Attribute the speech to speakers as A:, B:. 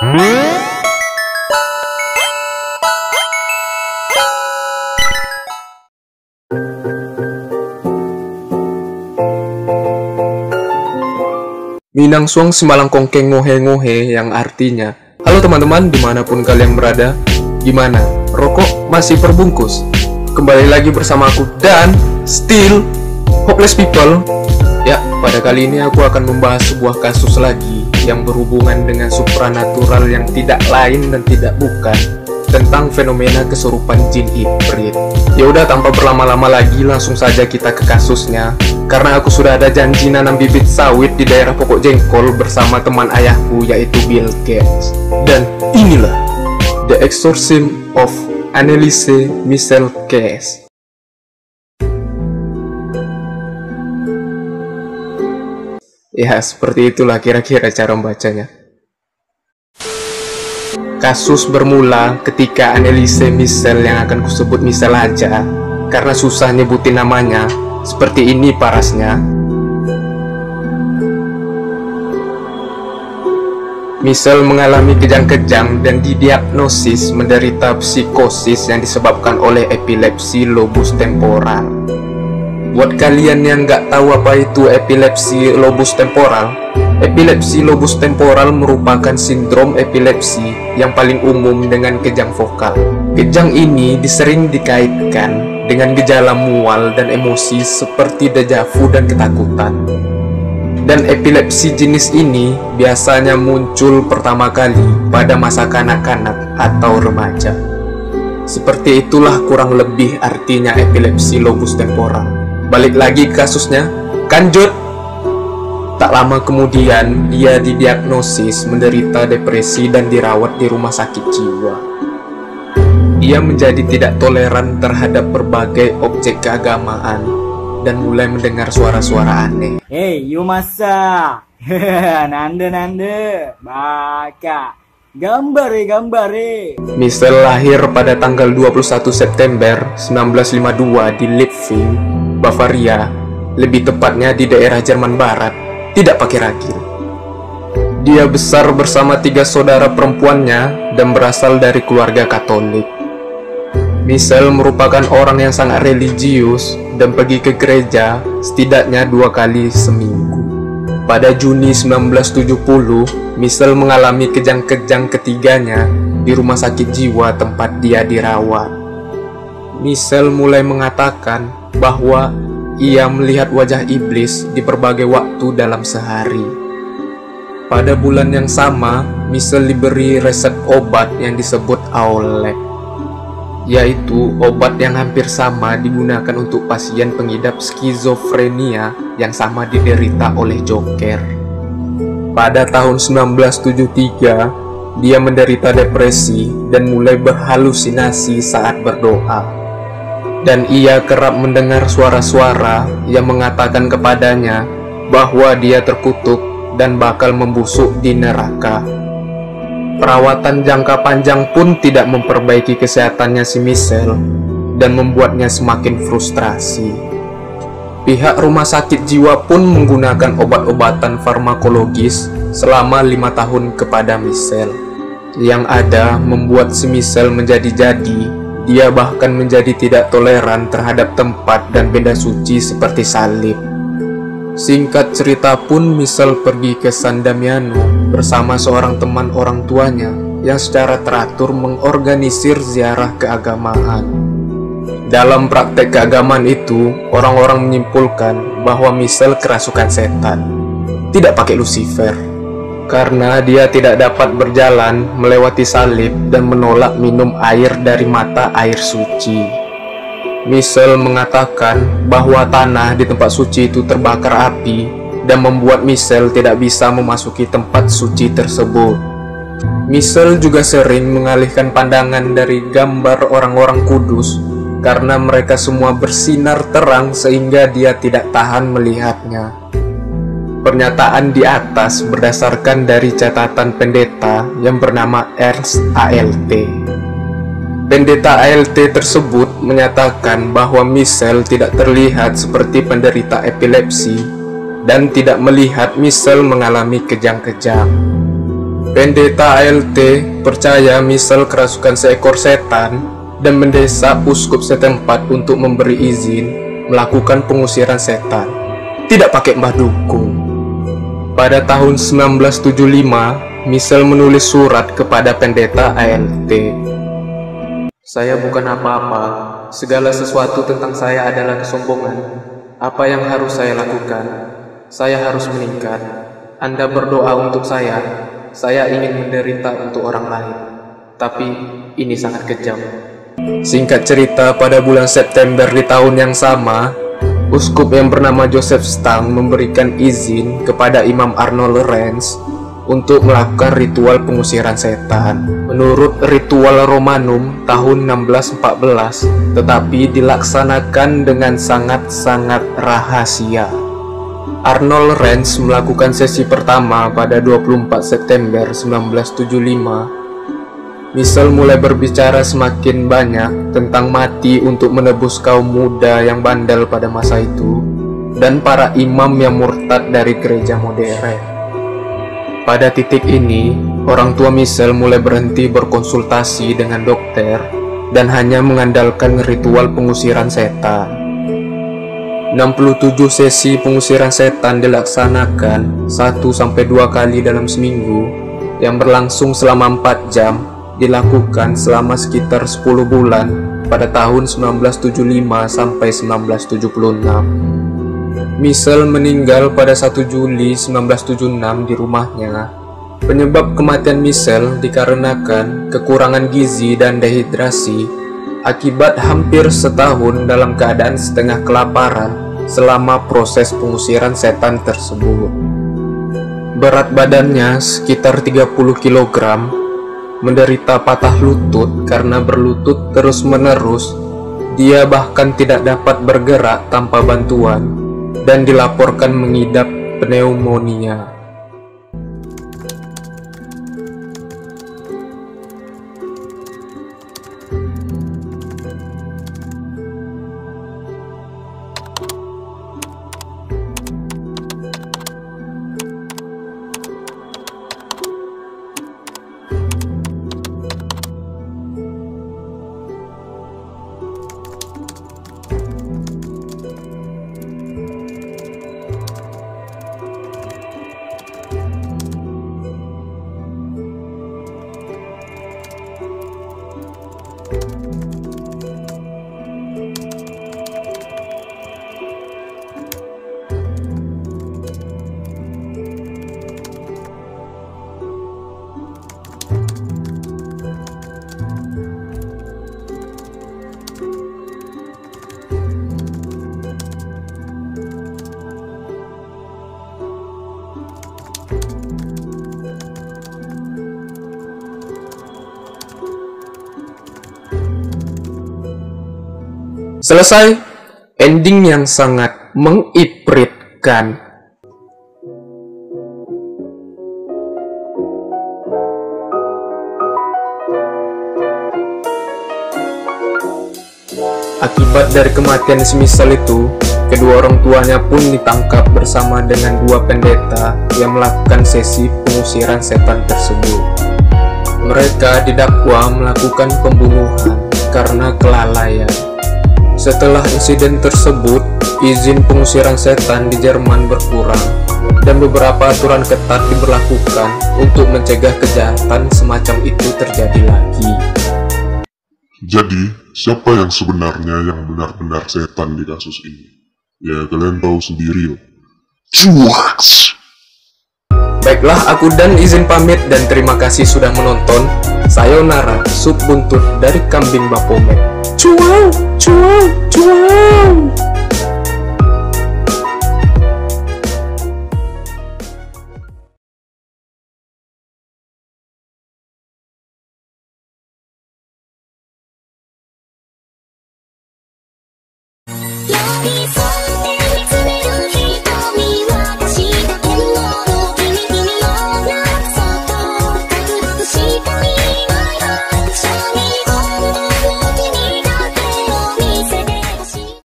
A: Minang suang semalang kongkeng ngohe-ngohe, yang artinya, halo teman-teman dimanapun kalian berada. Gimana? Rokok masih perbungkus? Kembali lagi bersama aku dan Still Hopeless People. Ya, pada kali ini aku akan membahas sebuah kasus lagi yang berhubungan dengan supranatural yang tidak lain dan tidak bukan tentang fenomena kesurupan jin ibrit. Ya udah, tanpa berlama-lama lagi langsung saja kita ke kasusnya. Karena aku sudah ada janji nanam bibit sawit di daerah pokok jengkol bersama teman ayahku yaitu Bill Gates. Dan inilah The Exorcism of Anneliese Michel Keys. Ya, seperti itulah kira-kira cara membacanya. Kasus bermula ketika Anneliese Michel, yang akan kusebut Michel aja karena susah nyebutin namanya. Seperti ini parasnya. Michel mengalami kejang-kejang dan didiagnosis menderita psikosis yang disebabkan oleh epilepsi lobus temporal. Buat kalian yang nggak tahu apa itu epilepsi lobus temporal merupakan sindrom epilepsi yang paling umum dengan kejang vokal. Kejang ini sering dikaitkan dengan gejala mual dan emosi seperti dejavu dan ketakutan. Dan epilepsi jenis ini biasanya muncul pertama kali pada masa kanak-kanak atau remaja. Seperti itulah kurang lebih artinya epilepsi lobus temporal. Balik lagi ke kasusnya, lanjut. Tak lama kemudian dia didiagnosis menderita depresi dan dirawat di rumah sakit jiwa. Ia menjadi tidak toleran terhadap berbagai objek keagamaan dan mulai mendengar suara-suara aneh.
B: Hey, Yumasa, nande, baka, gambare.
A: Michel lahir pada tanggal 21 September 1952 di Liebfing, Bavaria, lebih tepatnya di daerah Jerman Barat, tidak pakai ragil. Dia besar bersama 3 saudara perempuannya dan berasal dari keluarga Katolik. Michel merupakan orang yang sangat religius dan pergi ke gereja setidaknya 2 kali seminggu. Pada Juni 1970, Michel mengalami kejang-kejang ketiganya di rumah sakit jiwa tempat dia dirawat. Michel mulai mengatakan bahwa ia melihat wajah iblis di berbagai waktu dalam sehari. Pada bulan yang sama, Michel diberi resep obat yang disebut Aulek, yaitu obat yang hampir sama digunakan untuk pasien pengidap skizofrenia yang sama diderita oleh Joker. Pada tahun 1973, dia menderita depresi dan mulai berhalusinasi saat berdoa. Dan ia kerap mendengar suara-suara yang mengatakan kepadanya bahwa dia terkutuk dan bakal membusuk di neraka. Perawatan jangka panjang pun tidak memperbaiki kesehatannya si Michel dan membuatnya semakin frustrasi. Pihak rumah sakit jiwa pun menggunakan obat-obatan farmakologis selama 5 tahun kepada Michel. Yang ada membuat si Michel menjadi-jadi. Dia bahkan menjadi tidak toleran terhadap tempat dan benda suci seperti salib. Singkat cerita pun Michel pergi ke San Damiano bersama seorang teman orang tuanya yang secara teratur mengorganisir ziarah keagamaan. Dalam praktek keagamaan itu, orang-orang menyimpulkan bahwa Michel kerasukan setan, tidak pakai Lucifer, karena dia tidak dapat berjalan melewati salib dan menolak minum air dari mata air suci. Michel mengatakan bahwa tanah di tempat suci itu terbakar api dan membuat Michel tidak bisa memasuki tempat suci tersebut. Michel juga sering mengalihkan pandangan dari gambar orang-orang kudus karena mereka semua bersinar terang sehingga dia tidak tahan melihatnya. Pernyataan di atas berdasarkan dari catatan pendeta yang bernama Ernst ALT. Pendeta ALT tersebut menyatakan bahwa Michel tidak terlihat seperti penderita epilepsi dan tidak melihat Michel mengalami kejang-kejang. Pendeta ALT percaya Michelle kerasukan seekor setan dan mendesak uskup setempat untuk memberi izin melakukan pengusiran setan, tidak pakai mbah dukun. Pada tahun 1975, Michelle menulis surat kepada pendeta ALT. Saya bukan apa-apa, segala sesuatu tentang saya adalah kesombongan. Apa yang harus saya lakukan? Saya harus meningkat. Anda berdoa untuk saya ingin menderita untuk orang lain. Tapi ini sangat kejam. Singkat cerita, pada bulan September di tahun yang sama, uskup yang bernama Joseph Stang memberikan izin kepada Imam Arnold Renz untuk melakukan ritual pengusiran setan menurut ritual Romanum tahun 1614, tetapi dilaksanakan dengan sangat-sangat rahasia. Arnold Renz melakukan sesi pertama pada 24 September 1975. Michelle mulai berbicara semakin banyak tentang mati untuk menebus kaum muda yang bandel pada masa itu dan para imam yang murtad dari gereja modern. Pada titik ini, orang tua Michelle mulai berhenti berkonsultasi dengan dokter dan hanya mengandalkan ritual pengusiran setan. 67 sesi pengusiran setan dilaksanakan 1-2 kali dalam seminggu yang berlangsung selama 4 jam, dilakukan selama sekitar 10 bulan pada tahun 1975 sampai 1976. Michelle meninggal pada 1 Juli 1976 di rumahnya. Penyebab kematian Michelle dikarenakan kekurangan gizi dan dehidrasi akibat hampir setahun dalam keadaan setengah kelaparan selama proses pengusiran setan tersebut. Berat badannya sekitar 30 kg, menderita patah lutut karena berlutut terus-menerus. Dia bahkan tidak dapat bergerak tanpa bantuan dan dilaporkan mengidap pneumonia. Selesai, ending yang sangat mengipritkan. Akibat dari kematian semisal itu, kedua orang tuanya pun ditangkap bersama dengan 2 pendeta yang melakukan sesi pengusiran setan tersebut. Mereka didakwa melakukan pembunuhan karena kelalaian. Setelah insiden tersebut, izin pengusiran setan di Jerman berkurang dan beberapa aturan ketat diberlakukan untuk mencegah kejahatan semacam itu terjadi lagi.
C: Jadi, siapa yang sebenarnya yang benar-benar setan di kasus ini? Ya, kalian tahu sendiri loh. Cuaks!
A: Baiklah, aku dan izin pamit dan terima kasih sudah menonton. Sayonara, sup buntut dari kambing Baphomet. Cuau, cuau, cuau.